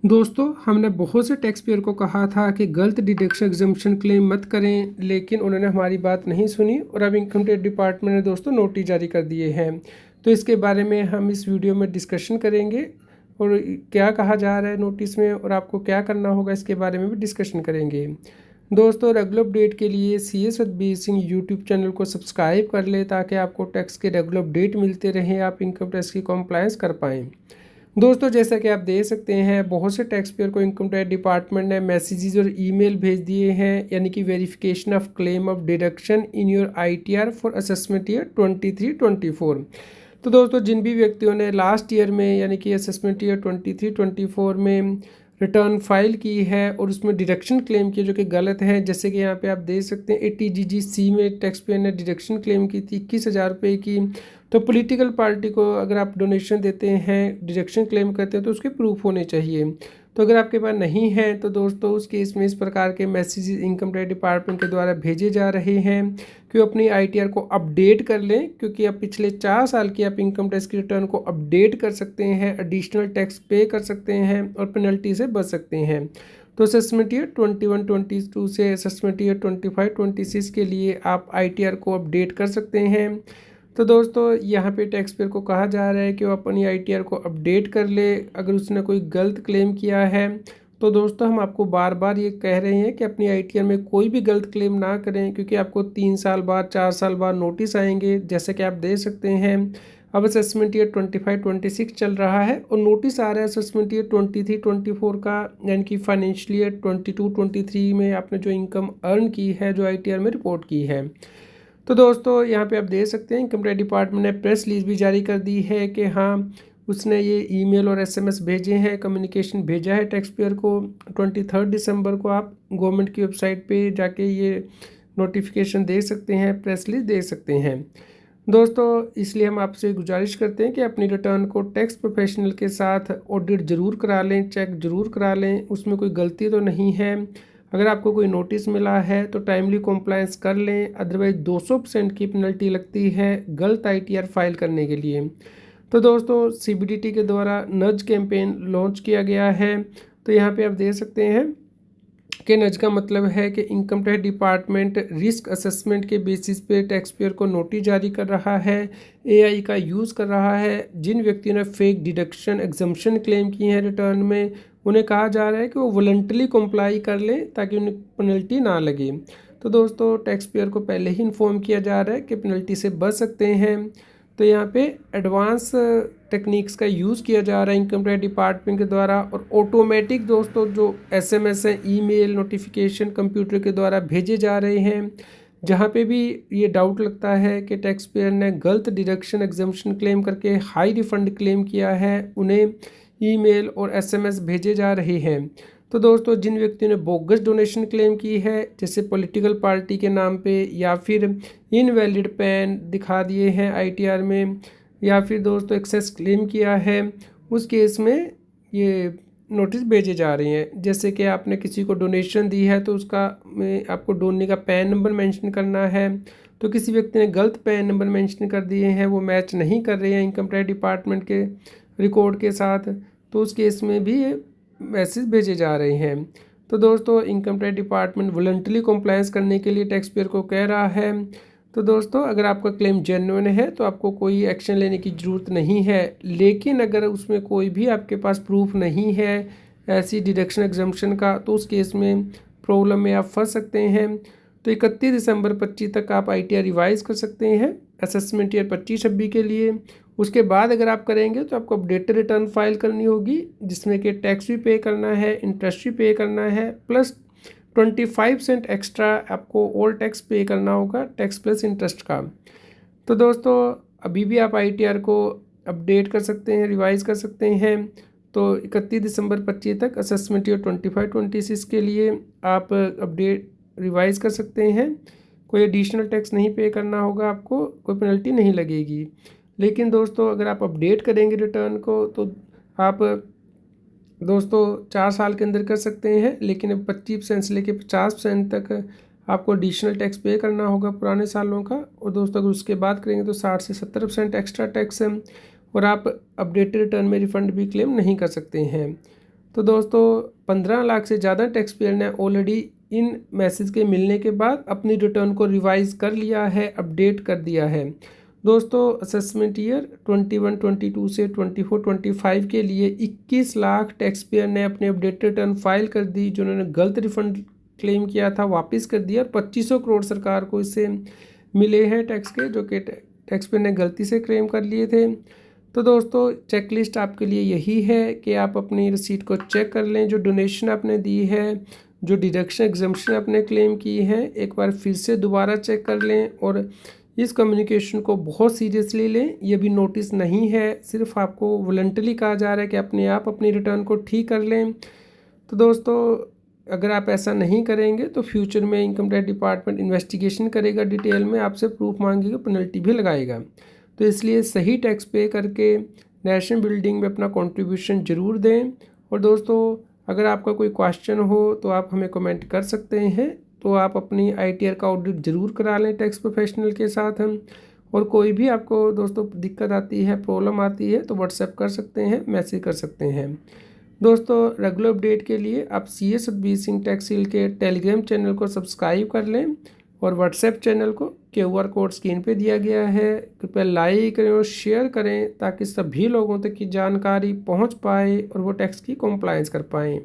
दोस्तों, हमने बहुत से टैक्स पेयर को कहा था कि गलत डिडक्शन एग्जम्पशन क्लेम मत करें, लेकिन उन्होंने हमारी बात नहीं सुनी और अब इनकम टैक्स डिपार्टमेंट ने दोस्तों नोटिस जारी कर दिए हैं। तो इसके बारे में हम इस वीडियो में डिस्कशन करेंगे और क्या कहा जा रहा है नोटिस में और आपको क्या करना होगा इसके बारे में भी डिस्कशन करेंगे। दोस्तों, रेगुलर अपडेट के लिए CS Satbir Singh YouTube channel को सब्सक्राइब कर ले ताकि आपको टैक्स के रेगुलर अपडेट मिलते रहें, आप इनकम टैक्स की कॉम्प्लायंस कर पाएँ। दोस्तों, जैसा कि आप देख सकते हैं, बहुत से टैक्स पेयर को इनकम टैक्स डिपार्टमेंट ने मैसेजेस और ईमेल भेज दिए हैं, यानी कि verification of claim of deduction in your ITR for assessment year 23-24। तो दोस्तों, जिन भी व्यक्तियों ने लास्ट ईयर में यानी कि असेसमेंट ईयर 23-24 में रिटर्न फाइल की है और उसमें डिडक्शन क्लेम की जो कि गलत है, जैसे कि यहाँ पे आप देख सकते हैं 80GG में टैक्स पेयर ने डिडक्शन क्लेम की थी 21,000 रुपये की। तो पॉलिटिकल पार्टी को अगर आप डोनेशन देते हैं, डिडक्शन क्लेम करते हैं, तो उसके प्रूफ होने चाहिए। तो अगर आपके पास नहीं है तो दोस्तों उस केस में इस प्रकार के मैसेजेस इनकम टैक्स डिपार्टमेंट के द्वारा भेजे जा रहे हैं कि वो अपनी ITR को अपडेट कर लें, क्योंकि अब पिछले 4 साल की आप इनकम टैक्स की रिटर्न को अपडेट कर सकते हैं, एडिशनल टैक्स पे कर सकते हैं और पेनल्टी से बच सकते हैं। तो असेसमेंट ईयर 21-22 से असेसमेंट ईयर 25-26 के लिए आप ITR को अपडेट कर सकते हैं। तो दोस्तों, यहाँ पे टैक्स पेयर को कहा जा रहा है कि वो अपनी ITR को अपडेट कर ले अगर उसने कोई गलत क्लेम किया है। तो दोस्तों, हम आपको बार बार ये कह रहे हैं कि अपनी ITR में कोई भी गलत क्लेम ना करें, क्योंकि आपको 3 साल बाद 4 साल बाद नोटिस आएंगे, जैसे कि आप देख सकते हैं। अब असेसमेंट ईयर 25-26 चल रहा है और नोटिस आ रहा है असेसमेंट ईयर 23-24 का, यानी कि फाइनेंशियल ईयर 22-23 में आपने जो इनकम अर्न की है, जो ITR में रिपोर्ट की है। तो दोस्तों, यहाँ पे आप देख सकते हैं इनकम टैक्स डिपार्टमेंट ने प्रेस रिलीज भी जारी कर दी है कि हाँ, उसने ये ईमेल और SMS भेजे हैं, कम्युनिकेशन भेजा है टैक्स पेयर को। 23 दिसंबर को आप गवर्नमेंट की वेबसाइट पे जाके ये नोटिफिकेशन देख सकते हैं, प्रेस रिलीज देख सकते हैं। दोस्तों, इसलिए हम आपसे गुजारिश करते हैं कि अपनी रिटर्न को टैक्स प्रोफेशनल के साथ ऑडिट ज़रूर करा लें, चेक ज़रूर करा लें, उसमें कोई गलती तो नहीं है। अगर आपको कोई नोटिस मिला है तो टाइमली कॉम्प्लायंस कर लें, अदरवाइज 200% की पेनल्टी लगती है गलत ITR फाइल करने के लिए। तो दोस्तों, CBDT के द्वारा नज कैंपेन लॉन्च किया गया है। तो यहाँ पे आप देख सकते हैं कि नज का मतलब है कि income tax department risk assessment के बेसिस पे टैक्स पेयर को नोटिस जारी कर रहा है, AI का यूज़ कर रहा है। जिन व्यक्तियों ने फेक डिडक्शन एग्जम्पशन क्लेम किए हैं रिटर्न में, उन्हें कहा जा रहा है कि वो वॉलंटरी कंप्लाई कर लें ताकि उन्हें पेनल्टी ना लगे। तो दोस्तों, टैक्स पेयर को पहले ही इन्फॉर्म किया जा रहा है कि पेनल्टी से बच सकते हैं। तो यहाँ पे एडवांस टेक्निक्स का यूज़ किया जा रहा है इनकम टैक्स डिपार्टमेंट के द्वारा, और ऑटोमेटिक दोस्तों जो SMS है, ईमेल नोटिफिकेशन कंप्यूटर के द्वारा भेजे जा रहे हैं। जहाँ पे भी ये डाउट लगता है कि टैक्स पेयर ने गलत डिडक्शन एग्जम्पशन क्लेम करके हाई रिफंड क्लेम किया है, उन्हें ईमेल और SMS भेजे जा रहे हैं। तो दोस्तों, जिन व्यक्तियों ने बोगस डोनेशन क्लेम की है, जैसे पॉलिटिकल पार्टी के नाम पे, या फिर इनवैलिड पैन दिखा दिए हैं ITR में, या फिर दोस्तों एक्सेस क्लेम किया है, उस केस में ये नोटिस भेजे जा रहे हैं। जैसे कि आपने किसी को डोनेशन दी है तो उसका में आपको डोने का पैन नंबर मेंशन करना है। तो किसी व्यक्ति ने गलत पैन नंबर मेंशन कर दिए हैं, वो मैच नहीं कर रहे हैं इनकम टैक्स डिपार्टमेंट के रिकॉर्ड के साथ, तो उस केस में भी ये मैसेज भेजे जा रहे हैं। तो दोस्तों, income tax department voluntary compliance करने के लिए टैक्स पेयर को कह रहा है। तो दोस्तों, अगर आपका क्लेम जेन्युइन है तो आपको कोई एक्शन लेने की ज़रूरत नहीं है, लेकिन अगर उसमें कोई भी आपके पास प्रूफ नहीं है ऐसी डिडक्शन एग्जम्पशन का, तो उस केस में प्रॉब्लम में आप फंस सकते हैं। तो 31 दिसंबर 25 तक आप ITR रिवाइज़ कर सकते हैं असेसमेंट ईयर 25-26 के लिए। उसके बाद अगर आप करेंगे तो आपको अपडेटेड रिटर्न फाइल करनी होगी, जिसमें कि टैक्स भी पे करना है, इंटरेस्ट भी पे करना है, प्लस 25% एक्स्ट्रा आपको ऑल टैक्स पे करना होगा, टैक्स प्लस इंटरेस्ट का। तो दोस्तों, अभी भी आप ITR को अपडेट कर सकते हैं, रिवाइज़ कर सकते हैं। तो 31 दिसंबर 25 तक असेसमेंट ईयर 25-26 के लिए आप अपडेट रिवाइज़ कर सकते हैं। कोई एडिशनल टैक्स नहीं पे करना होगा, आपको कोई पेनल्टी नहीं लगेगी। लेकिन दोस्तों, अगर आप अपडेट करेंगे रिटर्न को तो आप दोस्तों 4 साल के अंदर कर सकते हैं, लेकिन अब 25% से लेकर 50% तक आपको एडिशनल टैक्स पे करना होगा पुराने सालों का। और दोस्तों, अगर उसके बाद करेंगे तो 60 से 70% एक्स्ट्रा टैक्स है, और आप अपडेटेड रिटर्न में रिफ़ंड भी क्लेम नहीं कर सकते हैं। तो दोस्तों 15 लाख से ज़्यादा टैक्स पेयर ने ऑलरेडी इन मैसेज के मिलने के बाद अपनी रिटर्न को रिवाइज कर लिया है, अपडेट कर दिया है। दोस्तों असेसमेंट ईयर 21-22 से 24-25 के लिए 21 लाख टैक्स पेयर ने अपने अपडेटेड रिटर्न फाइल कर दी। जो उन्होंने गलत रिफंड क्लेम किया था वापस कर दिया और 2500 करोड़ सरकार को इससे मिले हैं टैक्स के, जो कि टैक्स पेयर ने गलती से क्लेम कर लिए थे। तो दोस्तों चेकलिस्ट आपके लिए यही है कि आप अपनी रसीद को चेक कर लें, जो डोनेशन आपने दी है, जो डिडक्शन एग्जम्पशन आपने क्लेम की है, एक बार फिर से दोबारा चेक कर लें और इस कम्युनिकेशन को बहुत सीरियसली लें। ये भी नोटिस नहीं है, सिर्फ आपको वॉलंटरी कहा जा रहा है कि अपने आप अपनी रिटर्न को ठीक कर लें। तो दोस्तों अगर आप ऐसा नहीं करेंगे तो फ्यूचर में इनकम टैक्स डिपार्टमेंट इन्वेस्टिगेशन करेगा, डिटेल में आपसे प्रूफ मांगेगा, पेनल्टी भी लगाएगा। तो इसलिए सही टैक्स पे करके नेशनल बिल्डिंग में अपना कंट्रीब्यूशन ज़रूर दें। और दोस्तों अगर आपका कोई क्वेश्चन हो तो आप हमें कमेंट कर सकते हैं। तो आप अपनी ITR का ऑडिट ज़रूर करा लें टैक्स प्रोफेशनल के साथ हम। और कोई भी आपको दोस्तों दिक्कत आती है, प्रॉब्लम आती है तो व्हाट्सएप कर सकते हैं, मैसेज कर सकते हैं। दोस्तों रेगुलर अपडेट के लिए आप CS Satbir Singh tax seal के टेलीग्राम चैनल को सब्सक्राइब कर लें और व्हाट्सएप चैनल को QR कोड स्क्रीन पे दिया गया है, कृपया लाइक करें और शेयर करें ताकि सभी लोगों तक की जानकारी पहुंच पाए और वो टैक्स की कॉम्प्लायंस कर पाएँ।